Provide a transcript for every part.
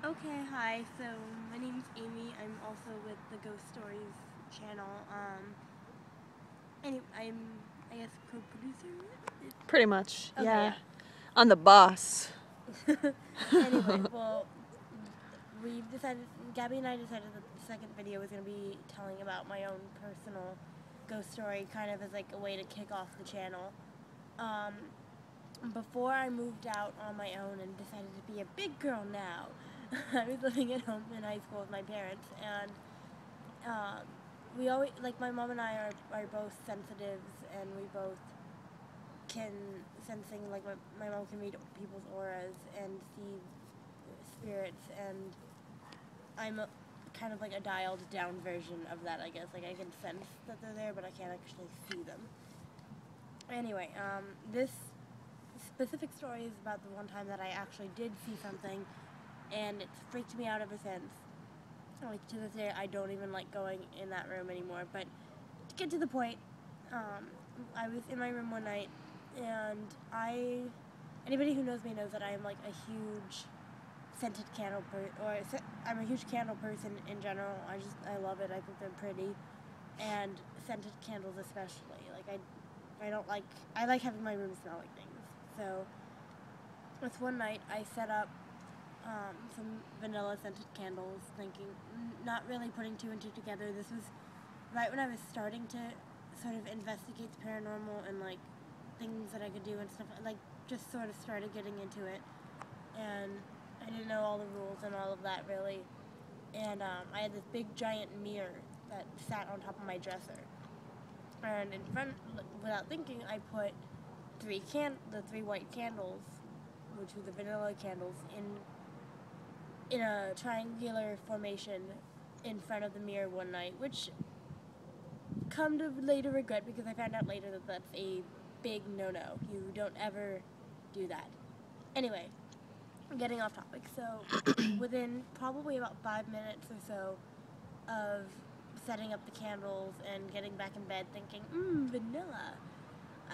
Okay, hi. So my name's Amy. I'm also with the Ghost Stories channel. I'm I guess co-producer. Pretty much, Okay, yeah. On the boss. yeah. Anyway, well, we've decided. Gabby and I decided that the second video was going to be telling about my own personal ghost story, kind of as like a way to kick off the channel. Um, Before I moved out on my own and decided to be a big girl now, I was living at home in high school with my parents, and um, we always, like, my mom and I are both sensitives, and we both can sense things. Like, my mom can read people's auras and see spirits, and I'm kind of like a dialed down version of that, I guess. Like, I can sense that they're there, but I can't actually see them. Anyway, this specific story is about the one time that I actually did see something, and it's freaked me out ever since. Like, to this day, I don't even like going in that room anymore. But to get to the point, um, I was in my room one night, and anybody who knows me knows that I am like a huge scented candle I'm a huge candle person in general. I love it. I think they're pretty, and scented candles especially. Like, I don't like I like having my room smell like things. So this one night I set up some vanilla scented candles, thinking, not really putting two and two together. This was right when I was starting to sort of investigate the paranormal and like things that I could do and stuff. Like, just sort of started getting into it, and I didn't know all the rules and all of that really. And I had this big giant mirror that sat on top of my dresser, and in front, without thinking, I put the three white candles, which were the vanilla candles, in a triangular formation in front of the mirror one night, which come to later regret because I found out later that that's a big no-no. You don't ever do that. Anyway, getting off topic. So within probably about 5 minutes or so of setting up the candles and getting back in bed thinking, vanilla,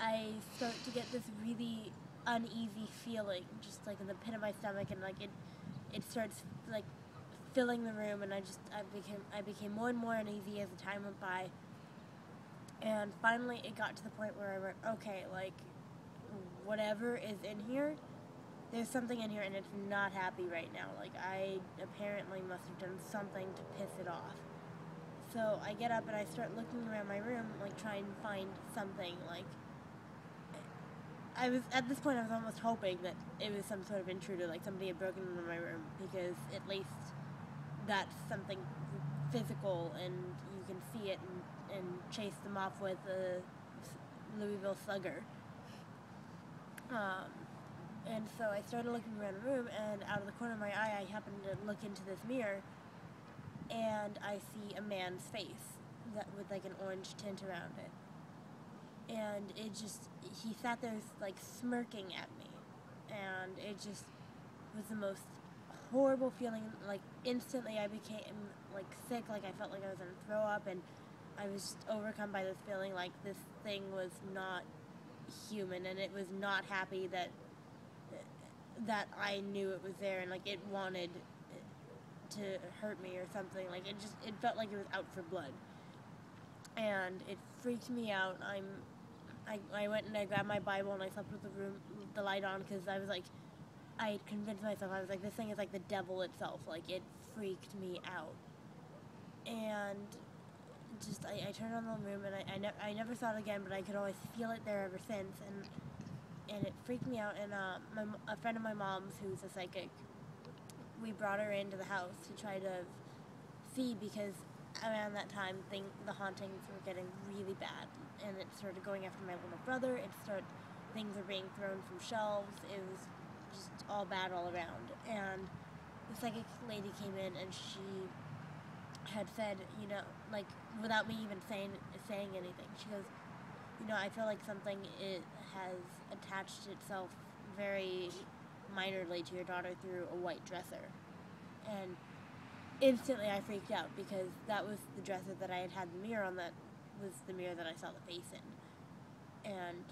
I start to get this really uneasy feeling, just like in the pit of my stomach, and like it starts like filling the room, and I became more and more uneasy as the time went by, and finally it got to the point where I went, okay, like, whatever is in here, there's something in here, and it's not happy right now. Like, I apparently must have done something to piss it off. So I get up and I start looking around my room, like, trying to find something. Like, I was at this point I was almost hoping that it was some sort of intruder, like somebody had broken into my room, because at least that's something physical and you can see it and chase them off with a Louisville Slugger. And so I started looking around the room, and out of the corner of my eye, I happened to look into this mirror, and I see a man's face that with like an orange tint around it. And he sat there like smirking at me, and it just was the most horrible feeling. Like, instantly I became like sick, like I felt like I was gonna throw up, and I was just overcome by this feeling like this thing was not human, and it was not happy that I knew it was there, and like it wanted to hurt me or something. Like, it felt like it was out for blood, and it freaked me out. I went and I grabbed my Bible and I slept with the light on, because I was like, I had convinced myself, I was like, this thing is like the devil itself. Like, it freaked me out. And I turned on the room, and I never saw it again, but I could always feel it there ever since. And it freaked me out. And a friend of my mom's, who's a psychic, we brought her into the house to try to see, because around that time the hauntings were getting really bad, and it started going after my little brother. Things were being thrown from shelves. It was just all bad all around. And the psychic lady came in, and she had said, like, without me even saying anything, she goes, I feel like something has attached itself very minorly to your daughter through a white dresser. And instantly I freaked out, because that was the dresser that I had the mirror on, that was the mirror that I saw the face in. And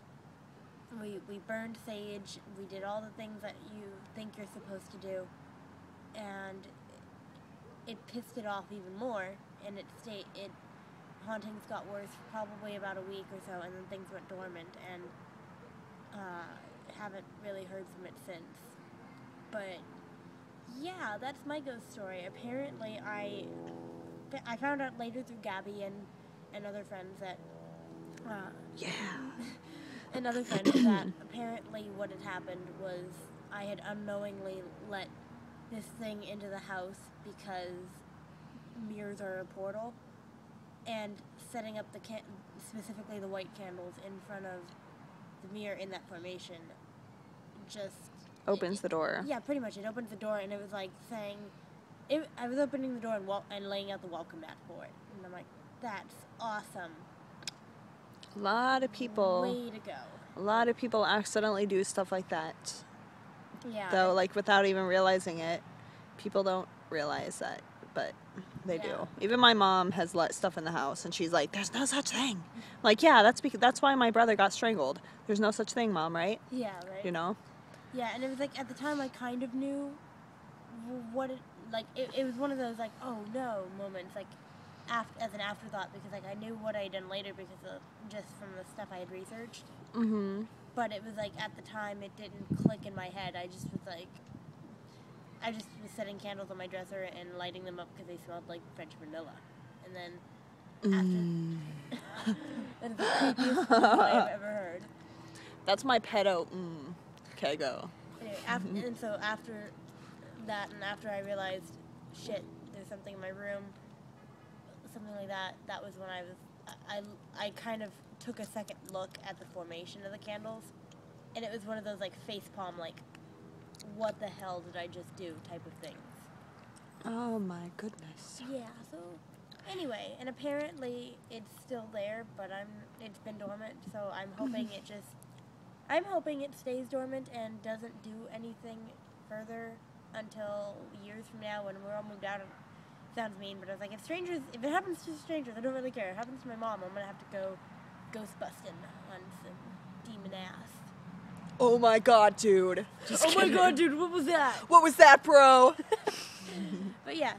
we burned sage, we did all the things that you think you're supposed to do, and it pissed it off even more, and hauntings got worse for probably about a week or so, and then things went dormant, and haven't really heard from it since. But yeah, that's my ghost story. Apparently, I found out later through Gabby and other friends that and other friends that apparently what had happened was I had unknowingly let this thing into the house because mirrors are a portal, and setting up specifically the white candles in front of the mirror in that formation just Opens the door. Yeah, pretty much. It opens the door, and it was like saying, I was opening the door and laying out the welcome mat for it, and I'm like, that's awesome. A lot of people. Way to go. A lot of people accidentally do stuff like that. Yeah. Though, like, without even realizing it, people don't realize that, but they do. Even my mom has let stuff in the house, and she's like, "There's no such thing." Like, yeah, that's why my brother got strangled. There's no such thing, Mom, right? Yeah, right. You know? Yeah, and it was like at the time I kind of knew what it like. It was one of those like, oh no moments, like as an afterthought, because like I knew what I had done later because of just from the stuff I had researched. Mm-hmm. But it was like at the time it didn't click in my head. I just was setting candles on my dresser and lighting them up because they smelled like French vanilla. And then after that's the creepiest thing I've ever heard. That's my pedo. Okay, go. Anyway, and so after that, and after I realized, shit, there's something in my room, something like that. That was when I kind of took a second look at the formation of the candles, and it was one of those like facepalm, like, what the hell did I just do type of things. Oh my goodness. Yeah. So anyway, and apparently it's still there, but it's been dormant. So I'm hoping it stays dormant and doesn't do anything further until years from now when we're all moved out. Sounds mean, but I was like, if it happens to strangers, I don't really care. If it happens to my mom, I'm gonna have to go ghost busting on some demon ass. Oh my god, dude. Oh my god, dude, what was that? What was that, bro? But yeah.